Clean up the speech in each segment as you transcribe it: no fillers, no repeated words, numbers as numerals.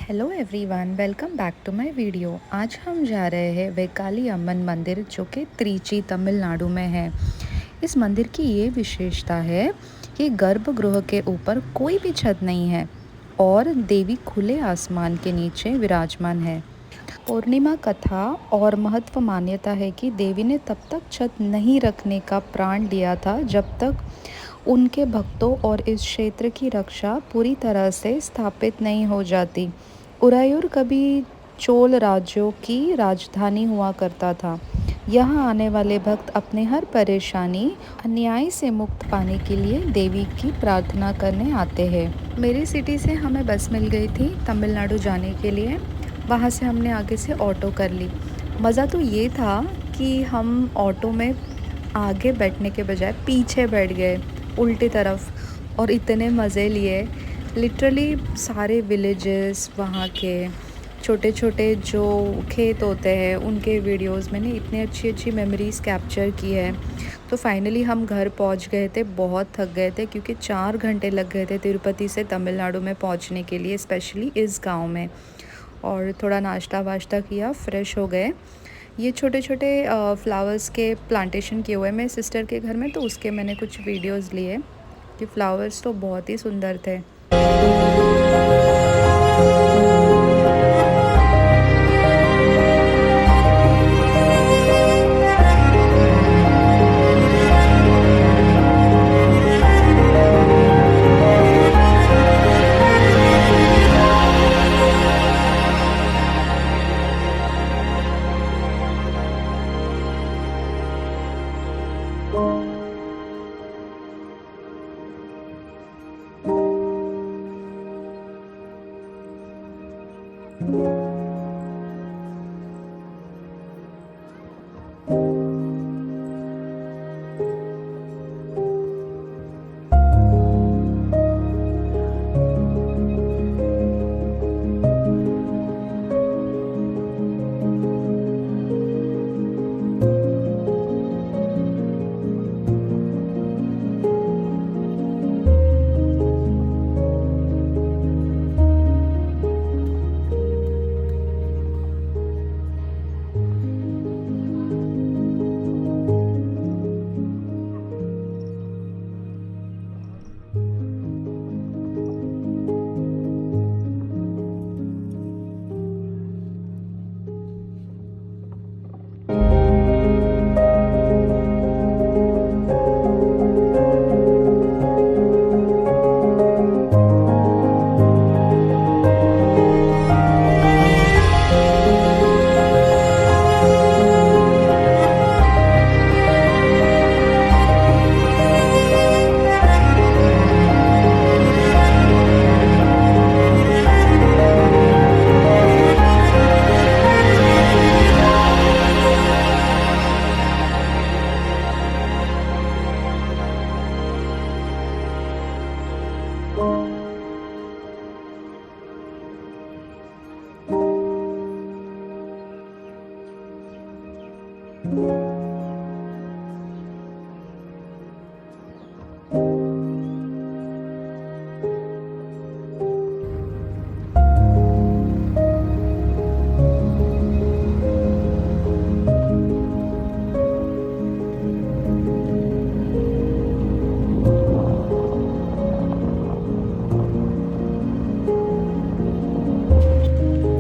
Hello everyone, welcome back to my video. आज हम जा रहे हैं वेकाली अम्मन मंदिर जो कि त्रिची तमिलनाडु में है। इस मंदिर की ये विशेषता है कि गर्भगृह के ऊपर कोई भी छत नहीं है और देवी खुले आसमान के नीचे विराजमान है। पूर्णिमा कथा और महत्व मान्यता है कि देवी ने तब तक छत नहीं रखने का प्रण लिया था जब तक उनके भक्तों और इस क्षेत्र की रक्षा पूरी तरह से स्थापित नहीं हो जाती। उरायूर कभी चोल राज्यों की राजधानी हुआ करता था। यहाँ आने वाले भक्त अपने हर परेशानी अन्याय से मुक्त पाने के लिए देवी की प्रार्थना करने आते हैं। मेरी सिटी से हमें बस मिल गई थी तमिलनाडु जाने के लिए। वहाँ से हमने आगे से ऑटो कर ली। मज़ा तो ये था कि हम ऑटो में आगे बैठने के बजाय पीछे बैठ गए उल्टी तरफ और इतने मज़े लिए। लिटरली सारे विलेजेस, वहाँ के छोटे छोटे जो खेत होते हैं उनके वीडियोस मैंने इतनी अच्छी अच्छी मेमोरीज़ कैप्चर की है। तो फाइनली हम घर पहुँच गए थे। बहुत थक गए थे क्योंकि 4 घंटे लग गए थे तिरुपति से तमिलनाडु में पहुँचने के लिए, स्पेशली इस गांव में। और थोड़ा नाश्ता वाश्ता किया, फ्रेश हो गए। ये छोटे छोटे फ्लावर्स के प्लांटेशन किए हुए मैं सिस्टर के घर में, तो उसके मैंने कुछ वीडियोस लिए कि फ्लावर्स तो बहुत ही सुंदर थे।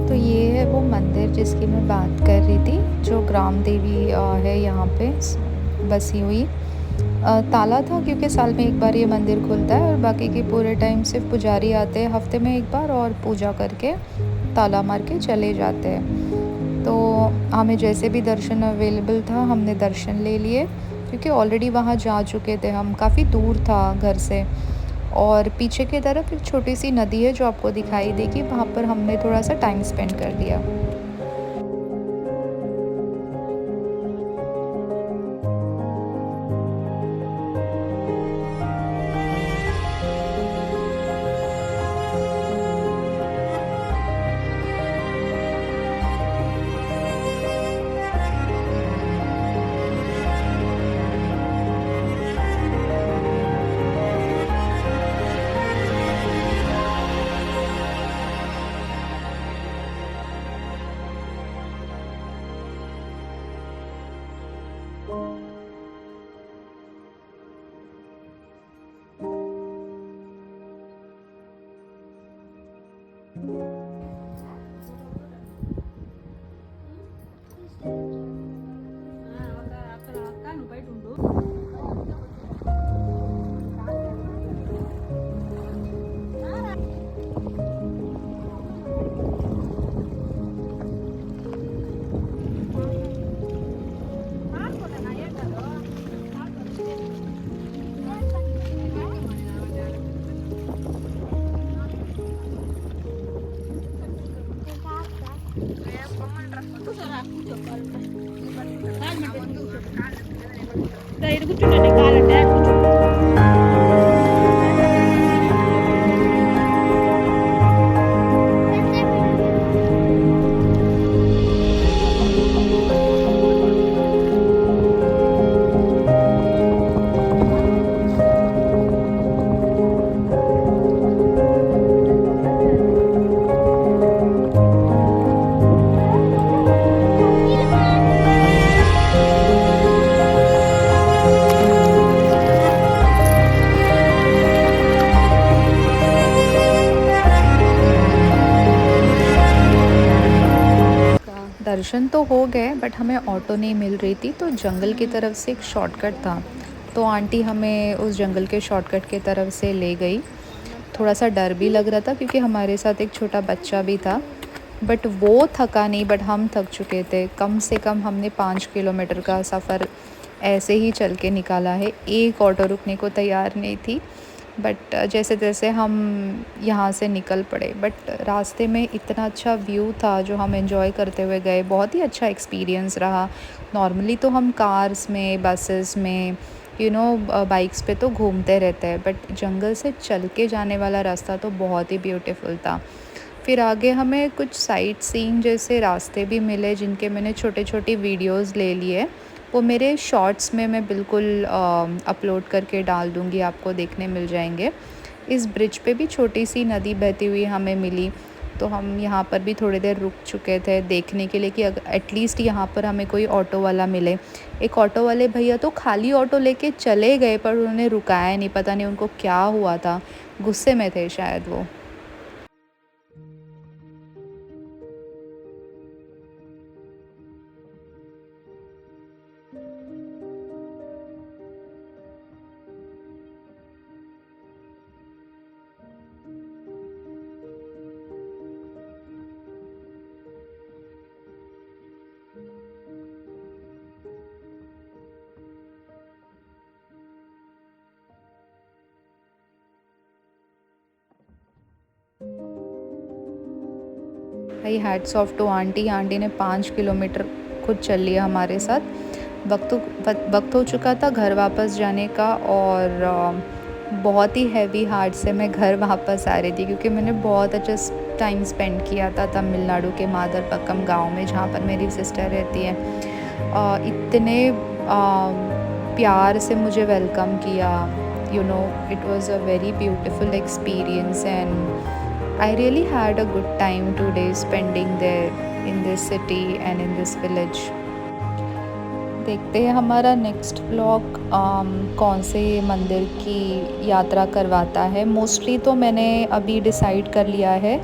तो ये है वो मंदिर जिसकी मैं बात कर रही थी, जो ग्राम देवी है यहाँ पे बसी हुई। ताला था क्योंकि साल में एक बार ये मंदिर खुलता है और बाकी के पूरे टाइम सिर्फ पुजारी आते हैं हफ्ते में एक बार और पूजा करके ताला मार के चले जाते हैं। तो हमें जैसे भी दर्शन अवेलेबल था हमने दर्शन ले लिए क्योंकि ऑलरेडी वहाँ जा चुके थे हम। काफ़ी दूर था घर से। और पीछे की तरफ एक छोटी सी नदी है जो आपको दिखाई देगी, वहाँ पर हमने थोड़ा सा टाइम स्पेंड कर दिया। కూర్చుంటే కాలంటే కూర్చో. दर्शन तो हो गए बट हमें ऑटो नहीं मिल रही थी, तो जंगल की तरफ से एक शॉर्टकट था, तो आंटी हमें उस जंगल के शॉर्टकट की तरफ से ले गई। थोड़ा सा डर भी लग रहा था क्योंकि हमारे साथ एक छोटा बच्चा भी था, बट वो थका नहीं, बट हम थक चुके थे। कम से कम हमने 5 किलोमीटर का सफ़र ऐसे ही चल के निकाला है। एक ऑटो रुकने को तैयार नहीं थी, बट जैसे तैसे हम यहाँ से निकल पड़े। बट रास्ते में इतना अच्छा व्यू था जो हम एंजॉय करते हुए गए, बहुत ही अच्छा एक्सपीरियंस रहा। नॉर्मली तो हम कार्स में, बसेस में, बाइक्स पे तो घूमते रहते हैं, बट जंगल से चल के जाने वाला रास्ता तो बहुत ही ब्यूटीफुल था। फिर आगे हमें कुछ साइट सीइंग जैसे रास्ते भी मिले जिनके मैंने छोटे छोटे वीडियोज़ ले लिए। वो मेरे शॉर्ट्स में मैं बिल्कुल अपलोड करके डाल दूँगी, आपको देखने मिल जाएंगे। इस ब्रिज पे भी छोटी सी नदी बहती हुई हमें मिली, तो हम यहाँ पर भी थोड़ी देर रुक चुके थे देखने के लिए कि एटलीस्ट यहाँ पर हमें कोई ऑटो वाला मिले। एक ऑटो वाले भैया तो खाली ऑटो लेके चले गए, पर उन्होंने रुकाया नहीं, पता नहीं उनको क्या हुआ था, गुस्से में थे शायद वो। भाई hats off to aunty. Aunty ने 5 किलोमीटर खुद चल लिया हमारे साथ। वक्त हो चुका था घर वापस जाने का, और बहुत ही हैवी हार्ट से मैं घर वापस आ रही थी क्योंकि मैंने बहुत अच्छा टाइम स्पेंड किया था तमिलनाडु के मादरपक्कम गांव में, जहाँ पर मेरी सिस्टर रहती है। इतने प्यार से मुझे वेलकम किया, it was a very beautiful experience, and I really had a good time 2 days spending there in this city and in this village. देखते हैं हमारा नेक्स्ट व्लॉग कौन से मंदिर की यात्रा करवाता है। मोस्टली तो मैंने अभी डिसाइड कर लिया है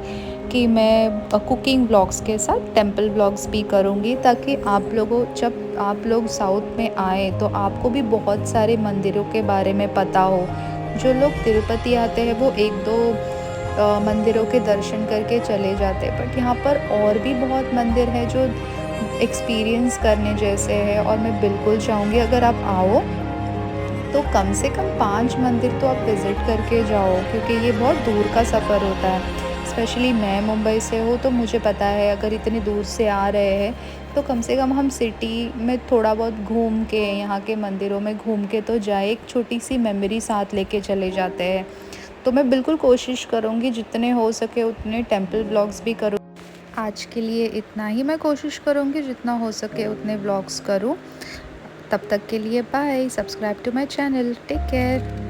कि मैं कुकिंग व्लॉग्स के साथ टेंपल व्लॉग्स भी करूँगी, ताकि जब आप लोग साउथ में आए तो आपको भी बहुत सारे मंदिरों के बारे में पता हो। जो लोग तिरुपति आते हैं वो एक दो मंदिरों के दर्शन करके चले जाते हैं, बट यहाँ पर और भी बहुत मंदिर है जो एक्सपीरियंस करने जैसे है, और मैं बिल्कुल चाहूँगी अगर आप आओ तो कम से कम 5 मंदिर तो आप विज़िट करके जाओ, क्योंकि ये बहुत दूर का सफ़र होता है। स्पेशली मैं मुंबई से हूँ तो मुझे पता है अगर इतनी दूर से आ रहे हैं तो कम से कम हम सिटी में थोड़ा बहुत घूम के, यहाँ के मंदिरों में घूम के तो जाए, एक छोटी सी मेमोरी साथ लेके चले जाते हैं। तो मैं बिल्कुल कोशिश करूँगी जितने हो सके उतने टेंपल व्लॉग्स भी करूँ। आज के लिए इतना ही, मैं कोशिश करूँगी जितना हो सके उतने व्लॉग्स करूँ। तब तक के लिए bye. Subscribe to my channel. Take care.